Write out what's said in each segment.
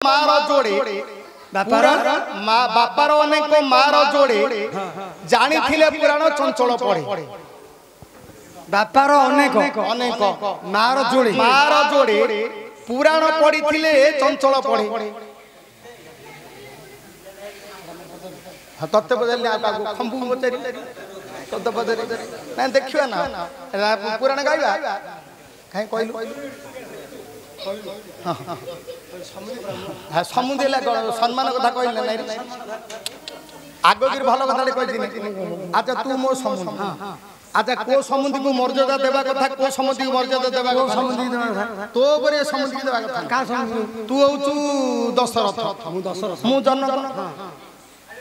मार जोड़े बापार अनेक मार जोड़े जानी थिले पुराण चंचल पड़े बापार अनेक अनेक मार जोड़े पुराण पड़ी थिले चंचल पड़े तत्व बदल खंबू पचारि तत्व बदल ना देखियो ना पुराण गाइबा कहीं कहलु हाँ समुद्र सम्मान कथा कहले नहीं आगोगिर भल कथा कहि अच्छा तू मो समुद्र अच्छा को समुद्र को मर्यादा देवा कथा को समुद्र को मर्यादा देवा कथा समुद्र तो बरे समुद्र को देवा कथा का समुद्र तू होचु दशरथ मु जनक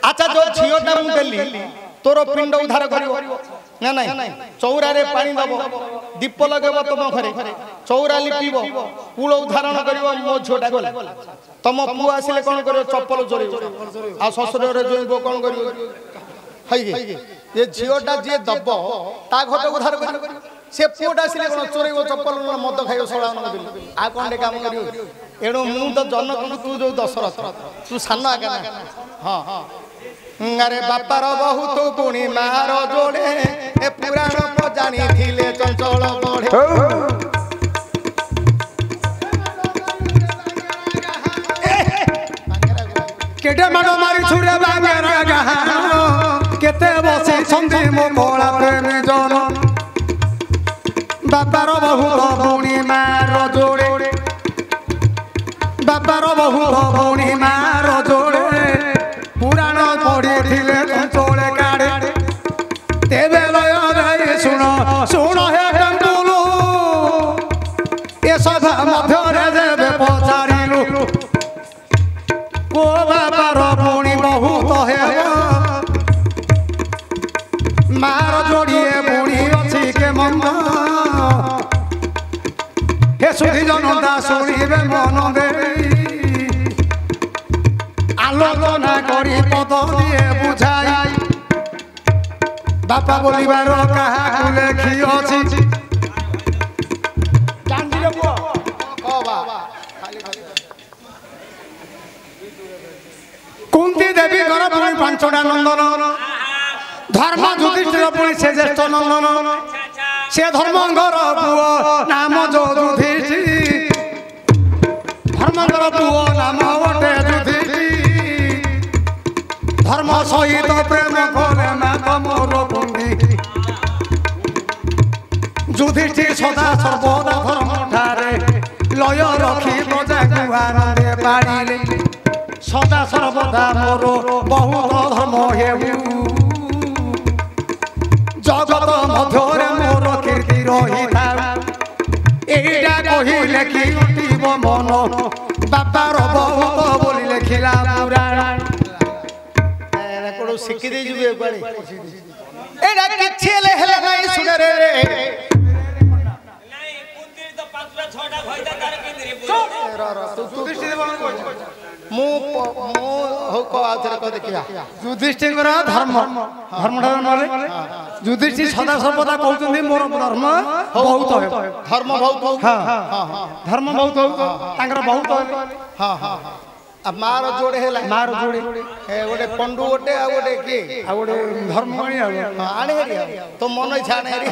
अच्छा जो झियोटा मु देली तोर पिंड उद्धार करिवो ना नहीं चौरा रे पानी दबो दीप लगेबो तुम घरे चौरा लिपिबो कूल उद्धारण करिवो मो झोटा गला तुम पुआ आसिले कोन करिवो चप्पल चोरिवो आ ससुर रे जोइबो कोन करिवो हई ये झियोटा जे दबो ता घट उद्धार करिवो से पुआटा आसिले कोन चोरिवो चप्पल मद खाइयो सळा न दिल आ कोन रे काम करिवो एणो मु तो जनक तू जो दशरथ तू सान आगा हां हां अरे बापार बहुत पुणी मार जोड़े ए पुराण को जानी थिले चंचल बढ़े केटे माडो मारी छुरे बागेरा गाहानो केते बसी संधि मो कोला प्रेमी जन बापार बहुत पुणी मार जोड़े बापार बहुत पुणी मार जोड़े पुराण पढ़ी थिले चंचल काड़े तेबे लय गाई सुन सुन हे टंटुलु ए सभा मध्यरे जेबे पचारिलु को बापार पुणी बहुत हे मार जोड़िए पुणी अछि के मन हे सुधी जनता शुणिबे मन देई आलोचना करी पद दिए बुझाई बापा बोलिबार कहा लेखी अछि जांडी रे बुआ कहबा कुंती देवी घर पुणी पांचटा नंदन धर्म युधिष्ठिर पुणी से ज्येष्ठ नंदन से धर्मंगर पुओ नाम जो युधिष्ठिर धर्मंगर पुओ नाम वटे धर्म सहित प्रेम करे मात मोर कुंदी युधिष्ठिर सदा सर्वदा धर्म ठारे लय रखी प्रजा गुहारे बाड़ीले सदा सर्वदा मोर बहुत धर्म हेउ जगत मध्यरे मोर कीर्ति रही एटा कहिले कि उठिब मन बापार बहुत बोली लेखिला पुराण शिखी दे जुबे पारे एडा किछि ले हेले नाही सुने रे नहीं कुंतीर तो 5टा 6टा भइदा तार किंदरी तू युधिष्ठिर बन मु हो को आथरे को देखिया युधिष्ठिर धर्म धर्म नले युधिष्ठिर सदा सर्वदा कहउछन्ती मोर धर्म बहुत है धर्म बहुत हां धर्म बहुत तांकर बहुत हां हां अब मार जोड़े है मार जोड़े ए ओडे पंडू ओटे आ ओडे के आ ओडे धर्मवाणी आने हरि तो मन छाने हरि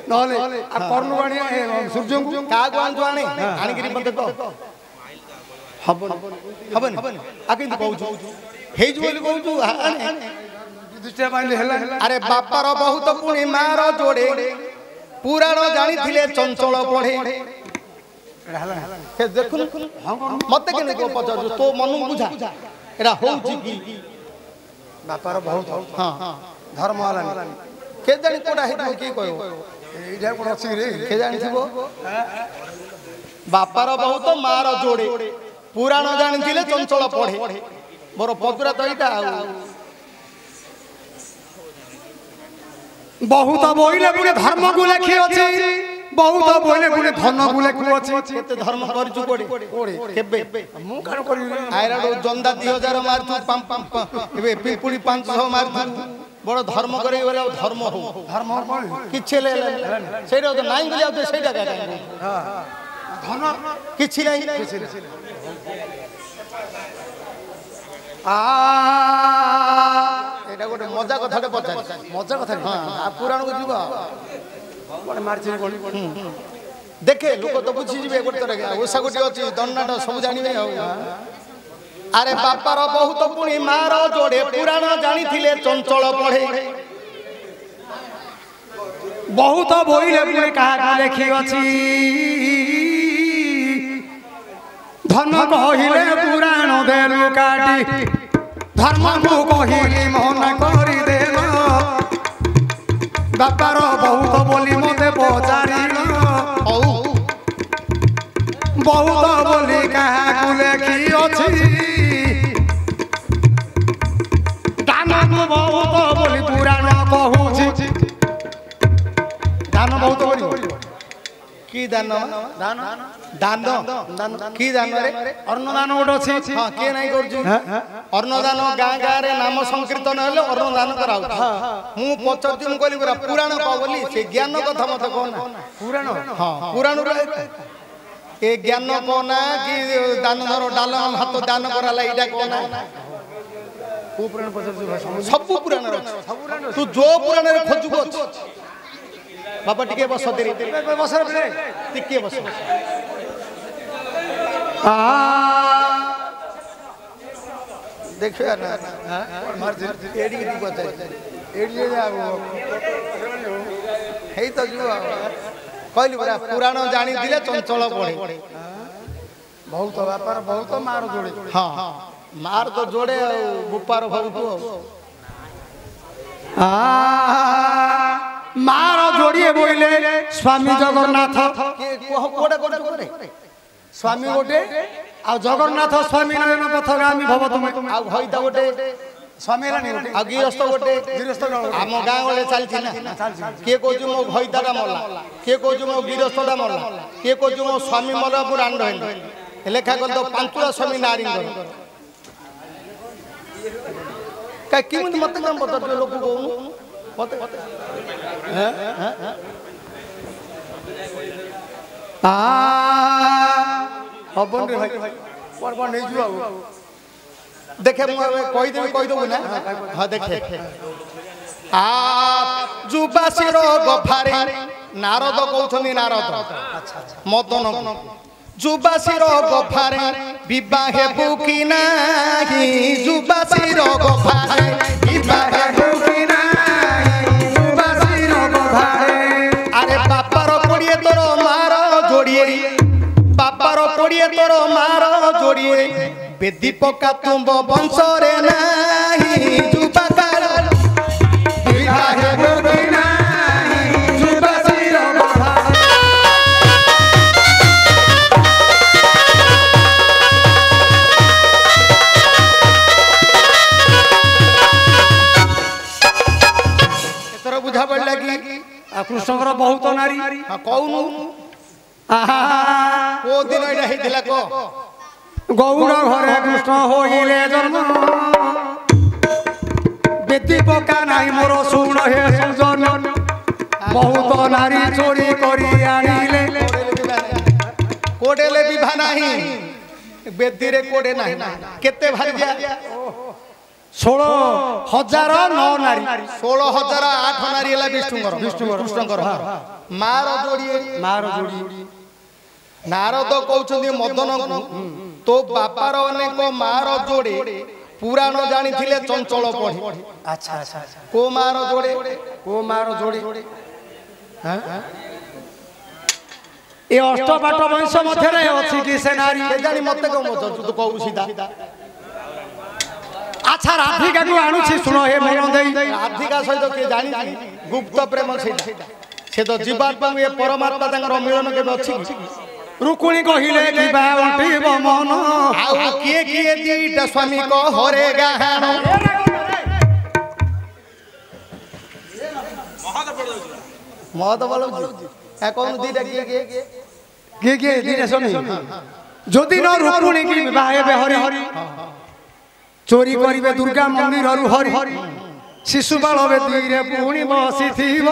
नले आ कर्णवाणी सूर्य को का गोन जोआने आनी गिरी बंद को हबन हबन आ किंतु कहू हे जो बोली कहू युधिष्ठिर बाइले हला अरे बापार बहुत पुणी मार जोड़े पुराण जानी थिले चंचल पढ़े देखुन मत के को पचार तो मन बुझा एरा होउची की बापार बहुत हां धर्म वाला के जानी कोडा हे की कहयो एजा कोन अछि रे के जानी थिबो बापार बहुत मार जोड़े पुराण जानी थिले चंचल पढ़े मोर पदुरा तो इटा बहुत बोइले पुणे धर्म को लेखि अछि बहुत बोले पुणे धन को लेखि अछि केते धर्म करजु कोडे केबे मु कान करि आइरा जंदा 2000 मारथु एबे पिपुड़ी 500 मारथु बड़ धर्म करे वाला धर्म हो धर्म किछे ले सेटा तो नाइ गलिया तो सेटा का धन किछि नहीं এটা গোটে মজা কথাଟେ ପଚାରି ମଜା କଥା ହଁ ପୁରାଣକୁ ଯିବ ମାରିଛି ଦେଖେ ଲୋକ ତ ବୁଝିଯିବେ ଗୋଟେ ଥର ଓଷା ଗୋଟିଏ ଅଛି ଦଣ୍ଡନାଟ ସବୁ ଜାଣିବେ ଆଉ ଆରେ ବାପାର ବହୁତ ପୁଣି ମାର ଯୋଡ଼େ ପୁରାଣ ଜାଣିଥିଲେ ଚଞ୍ଚଳ ପଢ଼େ ବହୁତ ବହିରେ ପୁଣି କାହାକୁ ଲେଖି ଅଛି ଧନ କହିଲେ ପୁରାଣ ଦେଲୁ କାଟି ଧର୍ମକୁ କହିଲି ମନା କରିଦେଲ ବାପାର ବହୁତ ବୋଲି ମତେ ପଚାରିଲ ବହୁତ ବୋଲି କାହାକୁ ଲେଖି ଅଛି ଦାନକୁ ବହୁତ ବୋଲି ପୁରାଣ କହୁଛି ଦାନ ବହୁତ ବୋଲି କି ଦାନ ଦାନ କି ଦାନରେ ଅନ୍ନଦାନ ଗୋଟେ ଅଛି ହଁ କିଏ ନାଇଁ କରୁଛି ଅନ୍ନଦାନ ଗାଁ ଗାଁରେ ନାମ ସଂକୀର୍ତ୍ତନ ହେଲେ ଅନ୍ନଦାନ କରାଉଛି ମୁଁ ପଚାରୁଛି ମୁଁ କହିଲି ପୁରାଣ କହ ବୋଲି ସେ ଜ୍ଞାନ କଥା ମତେ କହନା ପୁରାଣ ହଁ ପୁରାଣରେ ଏ ଜ୍ଞାନ କହନା କି ଦାନ ଧର ଡାଲ ହାତ ଦାନ କରାଲା ଏଇଟା କହନା ସବୁ ପୁରାଣରେ ଅଛି ତୁ ଯୋଉ ପୁରାଣରେ ଖୋଜିବୁ ଅଛି ବାପା ଟିକେ ବସ ଟିକେ ବସ ଦେଖିବା ନା ହେଇ ତ ଯିବ କହିଲି ପରା ପୁରାଣ ଜାଣିଥିଲେ ଚଞ୍ଚଳ ପଢ଼େ ବହୁତ ବାପାର ବହୁତ ମାର ଯୋଡ଼େ ହଁ ମାର ତ ଯୋଡ଼େ ଆଉ ବୁପାର ବହୁତ ମାର ଯୋଡ଼ିଏ ବୋଇଲେ ସ୍ୱାମୀ ଜଗନ୍ନାଥ ସ୍ୱାମୀ ଗୋଟେ ଆଉ ଜଗନ୍ନାଥ ସ୍ୱାମୀ ନୟନ ପଥଗାମୀ ଭବ ତୁମେ ଆଉ ହଇତା ଗୋଟେ ସ୍ୱାମୀ ହେଲାନି ଗୋଟେ ଆଉ ଗିରସ୍ତ ଗୋଟେ ଗିରସ୍ତ ଆମ ଗାଁ ଗଳେ ଚାଲିଛି ନା କିଏ କହୁଛି ମୋ ଭଇତାଟା ମଲା କିଏ କହୁଛି ମୋ ଗିରସ୍ତଟା ମଲା କିଏ କହୁଛି ମୋ ସ୍ୱାମୀ ମଲା ମୁଁ ରାଣ୍ଡ ଲେଖା କରିଦ ପାଞ୍ଚୁଳା ସ୍ୱାମୀ ନାରୀଙ୍କର କେମିତି ମତେ କାମ ପଚାରୁଛ ଲୋକ କହୁନୁ ମତେ ହବନି ଭାଇ ନେଇଯିବ ଆଉ ଦେଖେ ମୁଁ କହିଦେବୁ ନା ହଁ ଦେଖେ ଯୁବାସୀର ଗଫାରେ ନାରଦ କହୁଛନ୍ତି ନାରଦ ମଦନ ଯୁବାସୀର ଗଫାରେ ବିବାହ ହେବୁ କି ନାହିଁ ଯୁବାସୀର ଗଫାରେ ବିବାହ ହେବୁ କି ନାହିଁ ଯୁବାସୀର ଗଫାରେ ଆରେ ବାପାର କୋଡ଼ିଏ ତୋର ମାର ଯୋଡ଼ିଏ ବାପାର କୋଡ଼ିଏ ତୋର ମାର ଯୋଡ଼ିଏ ବେଦି ପକା ତୁମ୍ବ ବଂଶରେ ନାହିଁ ଯୁବାକାର ବିବାହ ହେବୁ କି ନାହିଁ ଯୁବାସୀର ଗଫାରେ ବୁଝା ପଡ଼ିଲା କି କୃଷ୍ଣଙ୍କର ବହୁତ ନାରୀ କହୁନୁ କୋଉ ଦିନ ଏଇଟା ହେଇଥିଲା କହ ଗୌର ଘରେ କୃଷ୍ଣ ହୋଇଲେ ଜନ୍ମ ବେଦି ପକା ନାହିଁ ମୋର ଶୁଣ ହେ ସୁଜନ ବହୁତ ନାରୀ ଚୋରି କରି ଆଣିଲେ କୋଡେଲେ ବିଭା ନାହିଁ ବେଦିରେ କୋଡେ ନାହିଁ କେତେ ଭାରି 16,009 ନାରୀ 16,008 ନାରୀ ହେଲା କୃଷ୍ଣଙ୍କର ମାର ଯୋଡ଼ିଏ ନାରଦ କହୁଛନ୍ତି ମଦନକୁ ତୋ ବାପାର ଅନେକ ମାର ଯୋଡ଼େ ପୁରାଣ ଜାଣିଥିଲେ ଚଞ୍ଚଳ ପଢ଼େ କୋ ମାର ଯୋଡ଼େ ଏ ଅଷ୍ଟପାଟ ବଂଶ ମଧ୍ୟରେ ଅଛି କି ସେ ନାରୀ ଜାଣି ମତେ କଣ ପଚାରୁଛୁ ତୁ କହୁ ସିଧା আচ্ছা রাধিকাকে আনুছি শুনো হে মন দেই রাধিকা সহিত কে জানি গুপ্ত প্রেম সেইটা সে তো জীবাত্মা এ পরমাত্মা তাঙ্গর মিলন কেবে ଅଛି রুকুণী কহিলে কিবা উঠিব মন আউ কিয়ে কিয়ে দিটা স্বামী কো হরে গাহান মহত বলছি এখন দিটা কিয়ে দিটা শুনি যদি ন রুকুণী কি বিবাহ হেবে হরি চোরি করিবে দুর্গা মন্দির হরি শিশু বাল বেদীরে পুଣି বসিথিব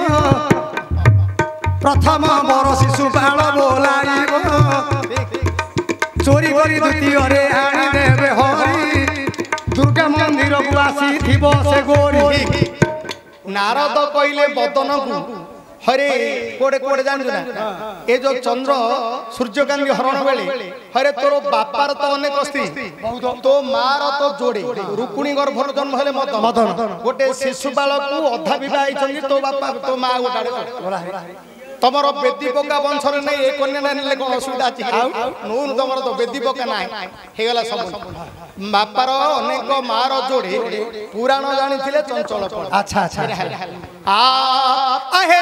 প্রথম বড় শিশু বাল বোলাইব চোরি করি দ্বিতীয়রে আনি দেবে হরি দুর্গা ଥିବ ସେ ଗୋରି नारद कहले बदन को हरे कोड़े कोड़े जान ना ए जो चंद्र सूर्यकांति हरण बेले हरे तोर बापार तो अनेक स्त्री तो मार तो जोड़े रुक्मिणी गर्भ जन्म हेले मदन गोटे शिशु बालक को अधा विवाह होइछन्ती तो बापा तो मां गोटाड़े तमर बेदी पका वंशर नहीं ए कन्या नेले कोन असुविधा अछि नून तमर तो बेदी पका नाही हे गला सब बापार अनेक मार जोड़े पुराण जानिथिले चंचल अच्छा अच्छा आ आहे